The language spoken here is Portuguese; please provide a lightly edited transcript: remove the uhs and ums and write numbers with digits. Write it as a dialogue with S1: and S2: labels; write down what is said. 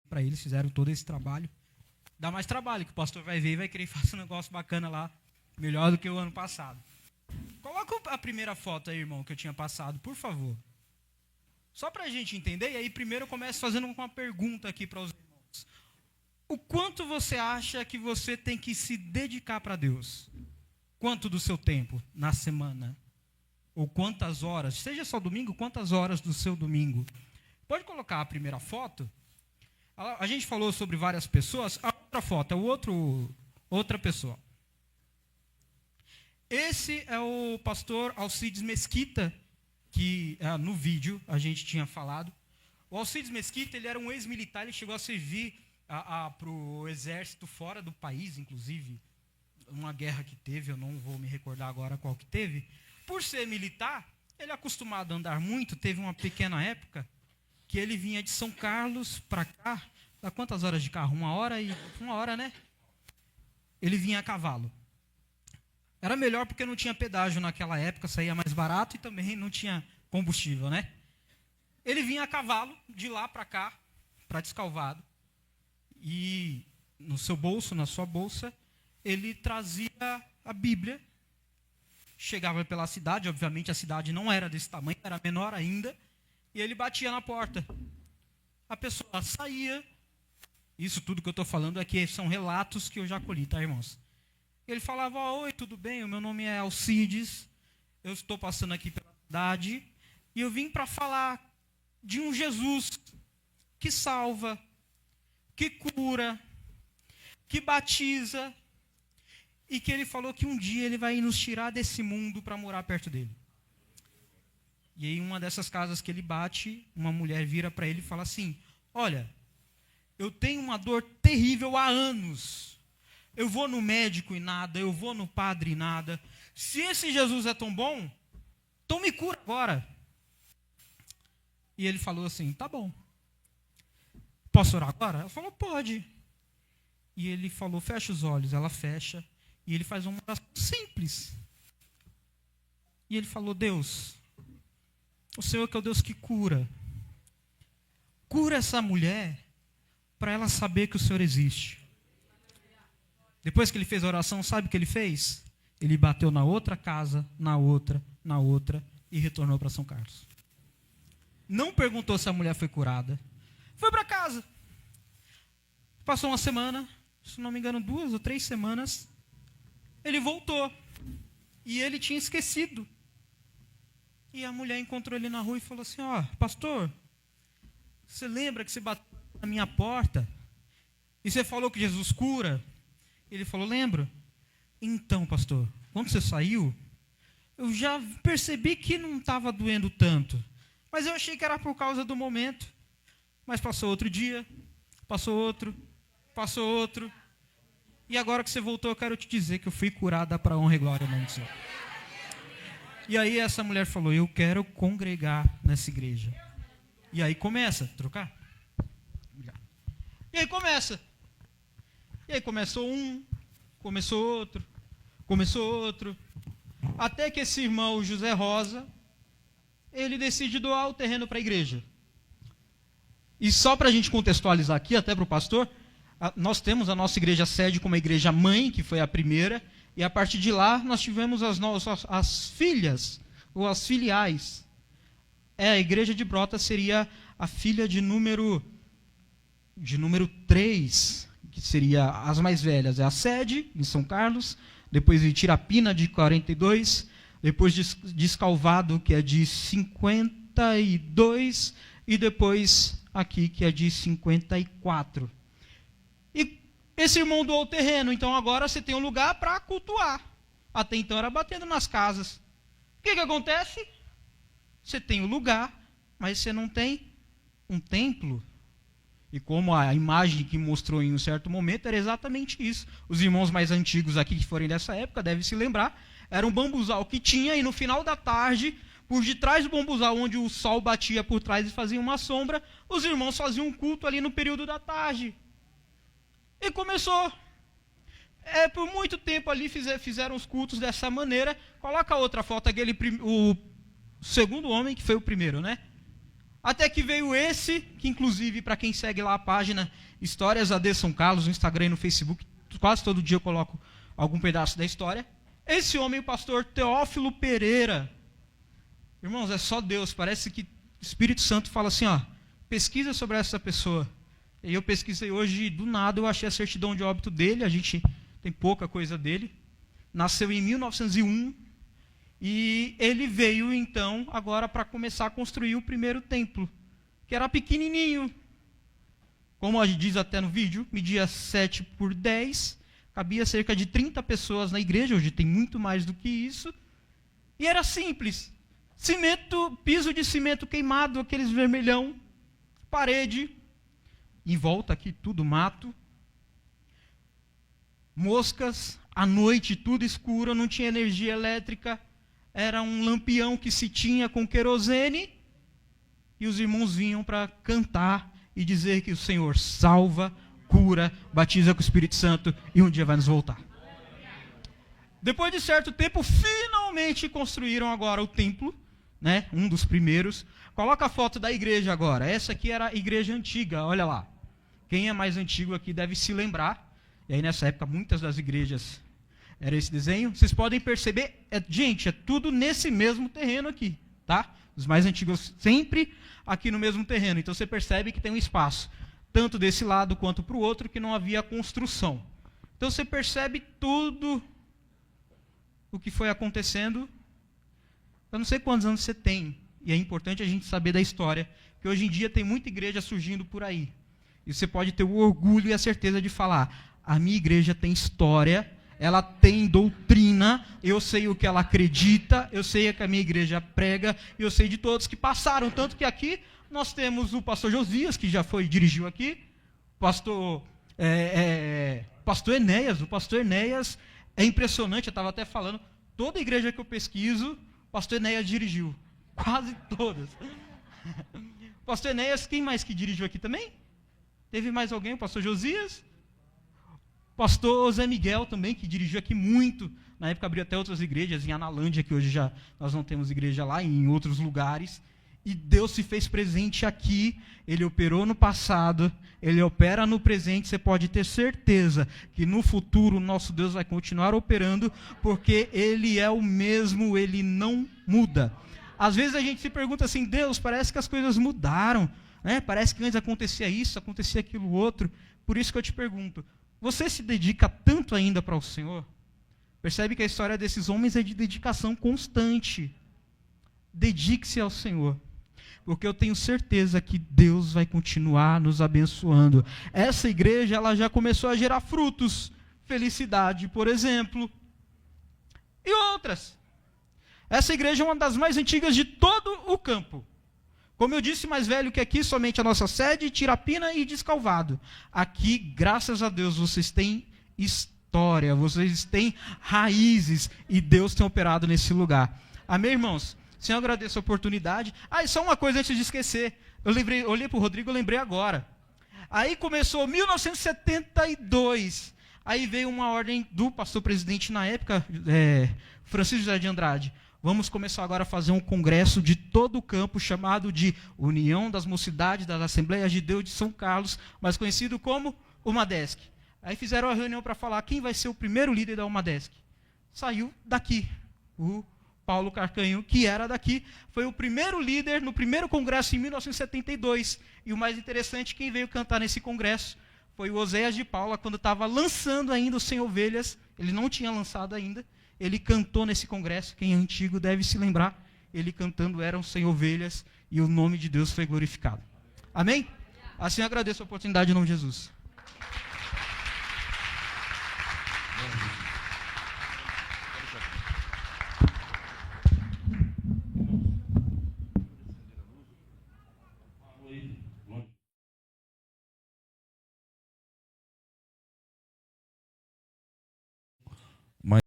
S1: para eles, fizeram todo esse trabalho. Dá mais trabalho, que o pastor vai ver e vai querer fazer um negócio bacana lá, melhor do que o ano passado. Coloca a primeira foto aí, irmão, que eu tinha passado, por favor. Só para a gente entender, e aí primeiro eu começo fazendo uma pergunta aqui para os irmãos. O quanto você acha que você tem que se dedicar para Deus? Quanto do seu tempo na semana? Ou quantas horas? Seja só domingo, quantas horas do seu domingo? Pode colocar a primeira foto? A gente falou sobre várias pessoas. A outra foto é outra pessoa. Esse é o pastor Alcides Mesquita, que no vídeo a gente tinha falado. O Alcides Mesquita, ele era um ex-militar, ele chegou a servir para o exército fora do país, inclusive, uma guerra que teve, eu não vou me recordar agora qual que teve. Por ser militar, ele é acostumado a andar muito, teve uma pequena época que ele vinha de São Carlos para cá. Dá quantas horas de carro? Uma hora, né? Ele vinha a cavalo. Era melhor porque não tinha pedágio naquela época, saía mais barato e também não tinha combustível, né? Ele vinha a cavalo de lá para cá, para Descalvado, e no seu bolso, na sua bolsa, ele trazia a Bíblia. Chegava pela cidade, obviamente a cidade não era desse tamanho, era menor ainda, e ele batia na porta. A pessoa saía, isso tudo que eu estou falando aqui são relatos que eu já colhi, tá, irmãos? Ele falava: oi, tudo bem? O meu nome é Alcides, eu estou passando aqui pela cidade e eu vim para falar de um Jesus que salva, que cura, que batiza, e que ele falou que um dia ele vai nos tirar desse mundo para morar perto dele. E aí, uma dessas casas que ele bate, uma mulher vira para ele e fala assim: olha, eu tenho uma dor terrível há anos. Eu vou no médico e nada, eu vou no padre e nada. Se esse Jesus é tão bom, então me cura agora. E ele falou assim: tá bom. Posso orar agora? Ela falou: pode. E ele falou: fecha os olhos. Ela fecha. E ele faz uma oração simples. E ele falou: Deus, o Senhor que é o Deus que cura. Cura essa mulher para ela saber que o Senhor existe. Depois que ele fez a oração, sabe o que ele fez? Ele bateu na outra casa, na outra e retornou para São Carlos. Não perguntou se a mulher foi curada. Foi para casa. Passou uma semana, se não me engano 2 ou 3 semanas, ele voltou. E ele tinha esquecido. E a mulher encontrou ele na rua e falou assim: ó, pastor, você lembra que você bateu na minha porta? E você falou que Jesus cura? Ele falou: lembro. Então, pastor, quando você saiu, eu já percebi que não estava doendo tanto. Mas eu achei que era por causa do momento. Mas passou outro dia, passou outro. E agora que você voltou, eu quero te dizer que eu fui curada para a honra e glória do nome do Senhor. E aí essa mulher falou: eu quero congregar nessa igreja. E aí começa, trocar? E aí começa. E aí começou um, começou outro. Até que esse irmão José Rosa, ele decide doar o terreno para a igreja. E só para a gente contextualizar aqui, até para o pastor, nós temos a nossa igreja sede como a igreja mãe, que foi a primeira, e a partir de lá nós tivemos as filhas, ou as filiais. A igreja de Brotas seria a filha de número 3, que seria as mais velhas. É a sede, em São Carlos, depois de Tirapina, de 42, depois de Escalvado, que é de 52, e depois aqui, que é de 54. E esse irmão doou o terreno, então agora você tem um lugar para cultuar. Até então era batendo nas casas. O que acontece? Você tem o lugar, mas você não tem um templo. E como a imagem que mostrou em um certo momento era exatamente isso. Os irmãos mais antigos aqui que forem dessa época devem se lembrar. Era um bambuzal que tinha, e no final da tarde, por detrás do bambuzal, onde o sol batia por trás e fazia uma sombra, os irmãos faziam um culto ali no período da tarde. E começou. Por muito tempo ali fizeram os cultos dessa maneira. Coloca a outra foto, o segundo homem, que foi o primeiro, né? Até que veio esse, que inclusive para quem segue lá a página Histórias AD São Carlos, no Instagram e no Facebook, quase todo dia eu coloco algum pedaço da história. Esse homem, o pastor Teófilo Pereira. Irmãos, é só Deus, parece que o Espírito Santo fala assim, ó, pesquisa sobre essa pessoa. E eu pesquisei hoje, do nada eu achei a certidão de óbito dele, a gente tem pouca coisa dele. Nasceu em 1901 e ele veio então agora para começar a construir o primeiro templo, que era pequenininho. Como a gente diz até no vídeo, media 7 por 10, cabia cerca de 30 pessoas na igreja, hoje tem muito mais do que isso. E era simples, cimento, piso de cimento queimado, aqueles vermelhão, parede, em volta aqui tudo mato, moscas, à noite tudo escuro, não tinha energia elétrica, era um lampião que se tinha com querosene, e os irmãos vinham para cantar e dizer que o Senhor salva, cura, batiza com o Espírito Santo e um dia vai nos voltar. Depois de certo tempo, finalmente construíram agora o templo, né? Um dos primeiros. Coloca a foto da igreja agora. Essa aqui era a igreja antiga, olha lá. Quem é mais antigo aqui deve se lembrar. E aí nessa época muitas das igrejas era esse desenho. Vocês podem perceber, gente, é tudo nesse mesmo terreno aqui, tá? Os mais antigos sempre aqui no mesmo terreno. Então você percebe que tem um espaço, tanto desse lado quanto para o outro, que não havia construção. Então você percebe tudo o que foi acontecendo. Eu não sei quantos anos você tem, e é importante a gente saber da história, que hoje em dia tem muita igreja surgindo por aí. E você pode ter o orgulho e a certeza de falar, a minha igreja tem história, ela tem doutrina, eu sei o que ela acredita, eu sei o que a minha igreja prega, eu sei de todos que passaram, tanto que aqui nós temos o pastor Josias, que já dirigiu aqui, pastor Enéas. O pastor Enéas é impressionante, eu estava até falando, toda igreja que eu pesquiso, o pastor Enéas dirigiu, quase todas. Pastor Enéas, quem mais que dirigiu aqui também? Teve mais alguém? O pastor Josias? Pastor Zé Miguel também, que dirigiu aqui muito. Na época abriu até outras igrejas, em Analândia, que hoje já nós não temos igreja lá, e em outros lugares. E Deus se fez presente aqui, Ele operou no passado, Ele opera no presente. Você pode ter certeza que no futuro o nosso Deus vai continuar operando, porque Ele é o mesmo, Ele não muda. Às vezes a gente se pergunta assim, Deus, parece que as coisas mudaram, né? Parece que antes acontecia isso, acontecia aquilo outro. Por isso que eu te pergunto, você se dedica tanto ainda para o Senhor? Percebe que a história desses homens é de dedicação constante. Dedique-se ao Senhor, porque eu tenho certeza que Deus vai continuar nos abençoando. Essa igreja ela já começou a gerar frutos. Felicidade, por exemplo. E outras. Essa igreja é uma das mais antigas de todo o campo. Como eu disse, mais velho que aqui, somente a nossa sede, Tirapina e Descalvado. Aqui, graças a Deus, vocês têm história, vocês têm raízes, e Deus tem operado nesse lugar. Amém, irmãos? Senhor, eu agradeço a oportunidade. E só uma coisa antes de esquecer. Eu olhei para o Rodrigo, eu lembrei agora. Aí começou 1972. Aí veio uma ordem do pastor presidente na época, Francisco José de Andrade. Vamos começar agora a fazer um congresso de todo o campo, chamado de União das Mocidades das Assembleias de Deus de São Carlos, mais conhecido como UMADESC. Aí fizeram a reunião para falar quem vai ser o primeiro líder da UMADESC. Saiu daqui, o Paulo Carcanho, que era daqui, foi o primeiro líder no primeiro congresso em 1972. E o mais interessante, quem veio cantar nesse congresso foi o Oséias de Paula, quando estava lançando ainda o Sem Ovelhas. Ele não tinha lançado ainda. Ele cantou nesse congresso, quem é antigo deve se lembrar, ele cantando Eram Sem Ovelhas, e o nome de Deus foi glorificado. Amém? Assim eu agradeço a oportunidade em nome de Jesus.